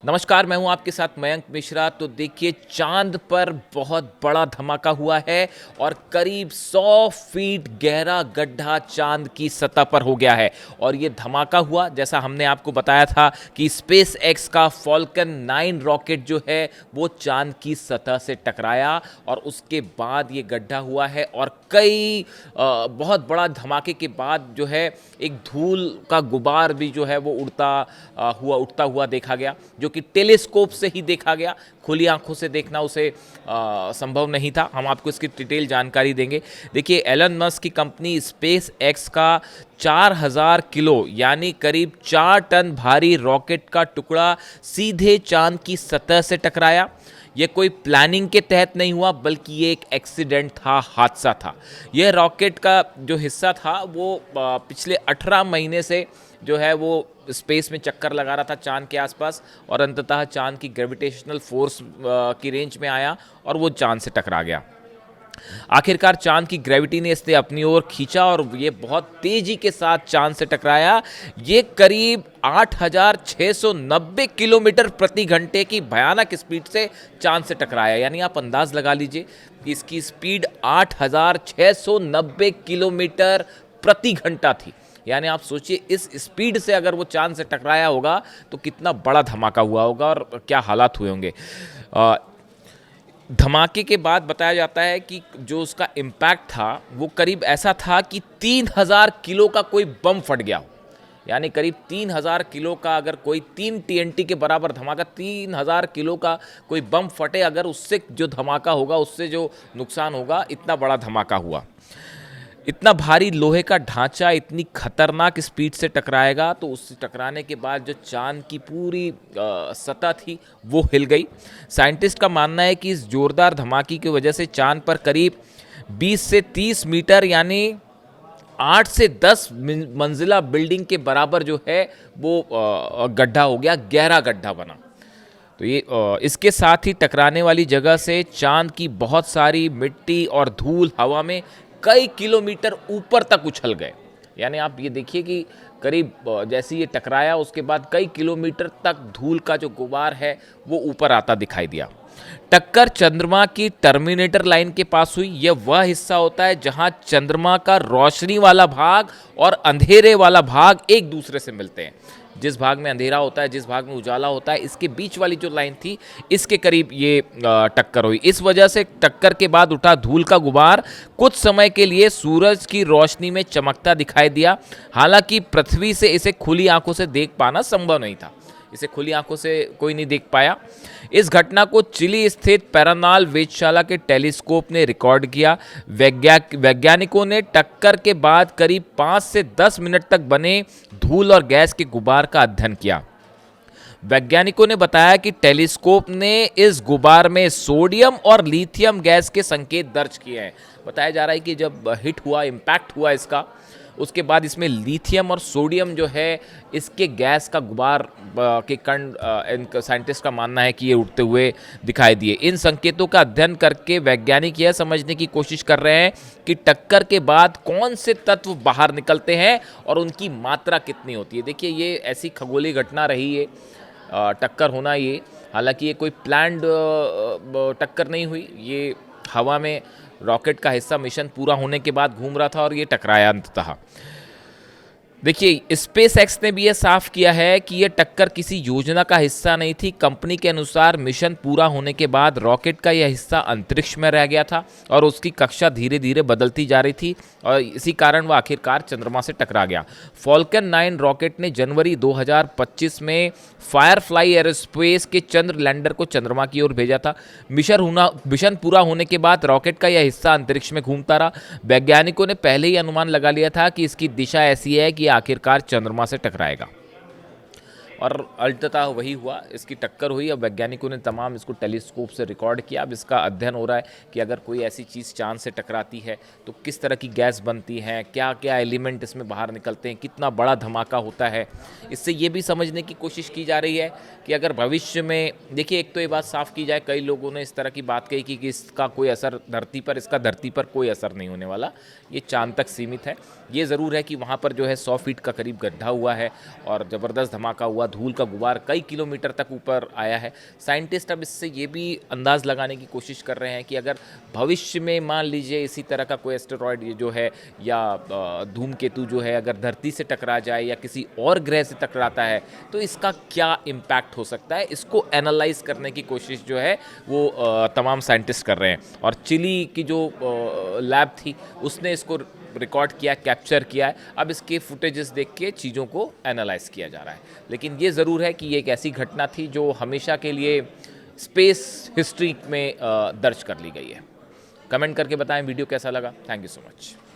नमस्कार, मैं हूं आपके साथ मयंक मिश्रा। तो देखिए, चांद पर बहुत बड़ा धमाका हुआ है और करीब 100 फीट गहरा गड्ढा चांद की सतह पर हो गया है। और ये धमाका हुआ, जैसा हमने आपको बताया था कि स्पेस एक्स का फॉल्कन 9 रॉकेट जो है वो चांद की सतह से टकराया और उसके बाद ये गड्ढा हुआ है। और कई बहुत बड़ा धमाके के बाद जो है एक धूल का गुबार भी जो है वो उड़ता हुआ देखा गया, जो कि टेलीस्कोप से ही देखा गया। खुली आंखों से देखना उसे संभव नहीं था। हम आपको इसकी डिटेल जानकारी देंगे। देखिए, एलन मस्क की कंपनी स्पेस एक्स का 4000 किलो यानी करीब 4 टन भारी रॉकेट का टुकड़ा सीधे चांद की सतह से टकराया। यह कोई प्लानिंग के तहत नहीं हुआ, बल्कि ये एक एक्सीडेंट था, हादसा था। यह रॉकेट का जो हिस्सा था वो पिछले 18 महीने से जो है वो स्पेस में चक्कर लगा रहा था चांद के आसपास, और अंततः चांद की ग्रेविटेशनल फोर्स की रेंज में आया और वो चांद से टकरा गया। आखिरकार चांद की ग्रेविटी ने इसे अपनी ओर खींचा और ये बहुत तेजी के साथ चांद से टकराया। ये करीब 8690 किलोमीटर प्रति घंटे की भयानक स्पीड से चांद से टकराया। यानी आप अंदाज लगा लीजिए कि इसकी स्पीड 8690 किलोमीटर प्रति घंटा थी। यानी आप सोचिए, इस स्पीड से अगर वो चांद से टकराया होगा तो कितना बड़ा धमाका हुआ होगा और क्या हालात हुए होंगे। धमाके के बाद बताया जाता है कि जो उसका इम्पैक्ट था वो करीब ऐसा था कि 3000 किलो का कोई बम फट गया हो। यानी करीब 3000 किलो का, अगर कोई 3 TNT के बराबर धमाका, 3000 किलो का कोई बम फटे, अगर उससे जो धमाका होगा, उससे जो नुकसान होगा, इतना बड़ा धमाका हुआ। इतना भारी लोहे का ढांचा इतनी खतरनाक स्पीड से टकराएगा, तो उस टकराने के बाद जो चांद की पूरी सतह थी वो हिल गई। साइंटिस्ट का मानना है कि इस जोरदार धमाके की वजह से चांद पर करीब 20 से 30 मीटर यानी 8 से 10 मंजिला बिल्डिंग के बराबर जो है वो गड्ढा हो गया, गहरा गड्ढा बना। तो ये इसके साथ ही टकराने वाली जगह से चांद की बहुत सारी मिट्टी और धूल हवा में कई किलोमीटर ऊपर तक उछल गए। यानी आप ये देखिए कि करीब जैसे ये टकराया उसके बाद कई किलोमीटर तक धूल का जो गुबार है वो ऊपर आता दिखाई दिया। टक्कर चंद्रमा की टर्मिनेटर लाइन के पास हुई। यह वह हिस्सा होता है जहां चंद्रमा का रोशनी वाला भाग और अंधेरे वाला भाग एक दूसरे से मिलते हैं। जिस भाग में अंधेरा होता है, जिस भाग में उजाला होता है, इसके बीच वाली जो लाइन थी, इसके करीब ये टक्कर हुई। इस वजह से टक्कर के बाद उठा धूल का गुबार कुछ समय के लिए सूरज की रोशनी में चमकता दिखाई दिया। हालांकि पृथ्वी से इसे खुली आंखों से देख पाना संभव नहीं था। इसे खुली आंखों से कोई नहीं देख पाया। इस घटना को चिली स्थित पैरानॉल वेधशाला के टेलीस्कोप ने रिकॉर्ड किया। वैज्ञानिकों ने टक्कर के बाद करीब 5 से 10 मिनट तक बने धूल और गैस के गुबार का अध्ययन किया। वैज्ञानिकों ने बताया कि टेलीस्कोप ने इस गुबार में सोडियम और लिथियम गैस के संकेत दर्ज किए हैं। बताया जा रहा है कि जब हिट हुआ, इम्पैक्ट हुआ इसका, उसके बाद इसमें लिथियम और सोडियम जो है, इसके गैस का गुबार के कण, इनका साइंटिस्ट का मानना है कि ये उड़ते हुए दिखाई दिए। इन संकेतों का अध्ययन करके वैज्ञानिक यह समझने की कोशिश कर रहे हैं कि टक्कर के बाद कौन से तत्व बाहर निकलते हैं और उनकी मात्रा कितनी होती है। देखिए, ये ऐसी खगोलीय घटना रही है, टक्कर होना ये। हालांकि ये कोई प्लान्ड टक्कर नहीं हुई। ये हवा में रॉकेट का हिस्सा मिशन पूरा होने के बाद घूम रहा था और ये टकराया अंततः। देखिए, स्पेस एक्स ने भी यह साफ किया है कि यह टक्कर किसी योजना का हिस्सा नहीं थी। कंपनी के अनुसार मिशन पूरा होने के बाद रॉकेट का यह हिस्सा अंतरिक्ष में रह गया था और उसकी कक्षा धीरे धीरे बदलती जा रही थी और इसी कारण वह आखिरकार चंद्रमा से टकरा गया। फॉल्कन 9 रॉकेट ने जनवरी 2025 में फायरफ्लाई एरोस्पेस के चंद्र लैंडर को चंद्रमा की ओर भेजा था। मिशन पूरा होने के बाद रॉकेट का यह हिस्सा अंतरिक्ष में घूमता रहा। वैज्ञानिकों ने पहले ही अनुमान लगा लिया था कि इसकी दिशा ऐसी है कि आखिरकार चंद्रमा से टकराएगा, और अंततः वही हुआ। इसकी टक्कर हुई। अब वैज्ञानिकों ने तमाम इसको टेलीस्कोप से रिकॉर्ड किया। अब इसका अध्ययन हो रहा है कि अगर कोई ऐसी चीज़ चांद से टकराती है तो किस तरह की गैस बनती है, क्या क्या एलिमेंट इसमें बाहर निकलते हैं, कितना बड़ा धमाका होता है। इससे ये भी समझने की कोशिश की जा रही है कि अगर भविष्य में, देखिए, एक तो ये बात साफ की जाए, कई लोगों ने इस तरह की बात कही कि इसका कोई असर धरती पर, इसका धरती पर कोई असर नहीं होने वाला, ये चांद तक सीमित है। ये ज़रूर है कि वहाँ पर जो है 100 फीट का करीब गड्ढा हुआ है और ज़बरदस्त धमाका हुआ, धूल का गुबार कई किलोमीटर तक ऊपर आया है। साइंटिस्ट अब इससे ये भी अंदाज़ लगाने की कोशिश कर रहे हैं कि अगर भविष्य में मान लीजिए इसी तरह का कोई एस्टेरॉयड ये जो है या धूमकेतु जो है अगर धरती से टकरा जाए या किसी और ग्रह से टकराता है तो इसका क्या इम्पैक्ट हो सकता है, इसको एनालाइज करने की कोशिश जो है वो तमाम साइंटिस्ट कर रहे हैं। और चिली की जो लैब थी उसने इसको रिकॉर्ड किया, कैप्चर किया है। अब इसके फुटेजेस देख के चीज़ों को एनालाइज किया जा रहा है। लेकिन ये ज़रूर है कि ये एक ऐसी घटना थी जो हमेशा के लिए स्पेस हिस्ट्री में दर्ज कर ली गई है। कमेंट करके बताएं वीडियो कैसा लगा। Thank you so much.